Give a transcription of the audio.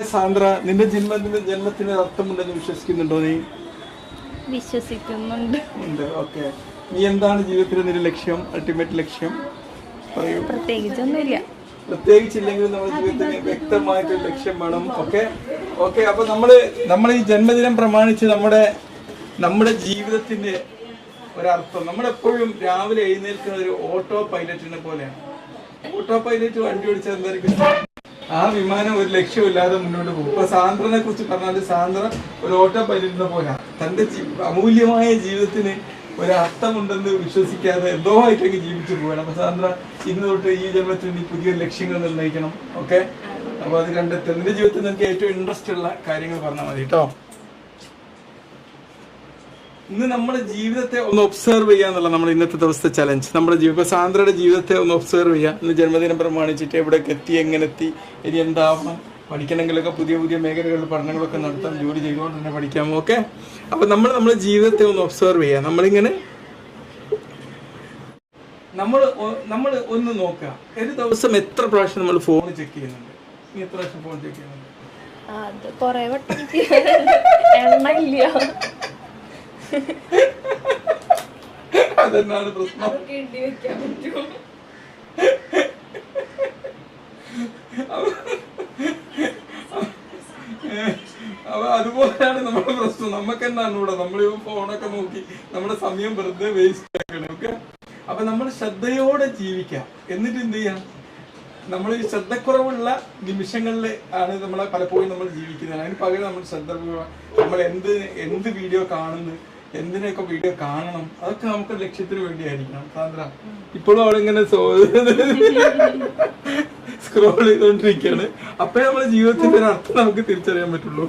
സാന്ദ്ര, നിന്റെ ജന്മത്തിന് അർത്ഥമുണ്ടെന്ന് വിശ്വസിക്കുന്നുണ്ടോ? നീ വിശ്വസിക്കുന്നുണ്ട്. ഓക്കെ. നീ എന്താണ് ജീവിതത്തിലെ നിന്റെ ലക്ഷ്യം, അൾട്ടിമേറ്റ് ലക്ഷ്യം? പറയൂ. പ്രത്യേകിച്ചൊന്നുമില്ല. പ്രത്യേകിച്ചില്ലെങ്കിൽ നമ്മുടെ ജീവിതത്തിന് വ്യക്തമായിട്ടൊരു ലക്ഷ്യം വേണം. ഓക്കെ. അപ്പൊ നമ്മൾ ഈ ജന്മദിനം പ്രമാണിച്ച് നമ്മുടെ ജീവിതത്തിന്റെ ഒരർത്ഥം, നമ്മളെപ്പോഴും രാവിലെ എഴുന്നേൽക്കുന്ന ഒരു ഓട്ടോ പൈലറ്റിനെ പോലെയാണ്. ഓട്ടോ പൈലറ്റ് വണ്ടി ഓടിച്ചാൽ എന്തായിരിക്കും? ആ വിമാനം ഒരു ലക്ഷ്യമില്ലാതെ മുന്നോട്ട് പോകും. ഇപ്പൊ സാന്ദ്രനെ കുറിച്ച് പറഞ്ഞാൽ സാന്ദ്ര ഒരു ഓട്ടോ പൈലറ്റിനെ പോലെ തന്റെ അമൂല്യമായ ജീവിതത്തിന് ഒരർത്ഥമുണ്ടെന്ന് വിശ്വസിക്കാതെ എന്തോ ആയിട്ടൊക്കെ ജീവിച്ചു പോവുകയാണ്. അപ്പൊ സാന്ദ്ര, ഇന്ന് തൊട്ട് ഈ ജന്മത്തിൽ നീ പുതിയ ലക്ഷ്യങ്ങൾ നിർണ്ണയിക്കണം. ഓക്കെ. അപ്പൊ അത് കണ്ടെത്തുക. നിന്റെ ജീവിതത്തിൽ നിനക്ക് ഏറ്റവും ഇൻട്രസ്റ്റ് ഉള്ള കാര്യങ്ങൾ പറഞ്ഞാൽ മതി കേട്ടോ. ഇന്ന് നമ്മുടെ ജീവിതത്തെ ഒന്ന് ഒബ്സർവ് ചെയ്യാന്നുള്ള നമ്മുടെ ഇന്നത്തെ ദിവസത്തെ ചലഞ്ച്. നമ്മുടെ സാന്ദ്രയുടെ ജീവിതത്തെ ഒന്ന് ഒബ്സർവ് ചെയ്യുക. ഇന്ന് ജന്മദിനം പ്രമാണിച്ചിട്ട് എവിടേക്ക് എത്തി, എങ്ങനെ എത്തി, ഇനി എന്താവണം, പഠിക്കണമെങ്കിലൊക്കെ പുതിയ പുതിയ മേഖലകളിൽ പഠനങ്ങളൊക്കെ നടത്താം, ജോലി ചെയ്തുകൊണ്ട് തന്നെ പഠിക്കാം. ഓക്കെ. അപ്പൊ നമ്മുടെ ജീവിതത്തെ ഒന്ന് ഒബ്സർവ് ചെയ്യുക. നമ്മളിങ്ങനെ നമ്മൾ ഒന്ന് നോക്കുക. ഒരു ദിവസം എത്ര പ്രാവശ്യം നമ്മൾ ഫോൺ ചെക്ക് ചെയ്യുന്നുണ്ട്? നീ എത്ര പ്രാവശ്യം ഫോൺ ചെക്ക് ചെയ്യുന്നുണ്ട്? അത് കൊറേ വട്ടം എണ്ണയില്ല. അതെന്നാണ് പ്രശ്നം. അതുപോലെയാണ് നമ്മുടെ പ്രശ്നം. നമുക്ക് എന്താണ് ഇവിടെ നമ്മൾ ഫോണൊക്കെ നോക്കി നമ്മുടെ സമയം വെറുതെ വേസ്റ്റ് ആക്കണം. ഓക്കെ. അപ്പൊ നമ്മൾ ശ്രദ്ധയോടെ ജീവിക്കാം. എന്നിട്ട് എന്ത് ചെയ്യാം? നമ്മൾ ഈ ശ്രദ്ധക്കുറവുള്ള നിമിഷങ്ങളിൽ ആണ് നമ്മളെ പലപ്പോഴും നമ്മൾ ജീവിക്കുന്നത്. അതിന് പകരം നമ്മൾ നമ്മൾ എന്ത് വീഡിയോ കാണുന്നു, എന്തിനൊക്കെ വീഡിയോ കാണണം, അതൊക്കെ നമുക്ക് ലക്ഷ്യത്തിന് വേണ്ടിയായിരിക്കണം. സാന്ദ്ര ഇപ്പോഴും അവളിങ്ങനെ സ്ക്രോൾ ചെയ്തോണ്ടിരിക്കുകയാണ്. അപ്പഴേ നമ്മുടെ ജീവിതത്തിന്റെ ഒരു അർത്ഥം നമുക്ക് തിരിച്ചറിയാൻ പറ്റുള്ളൂ.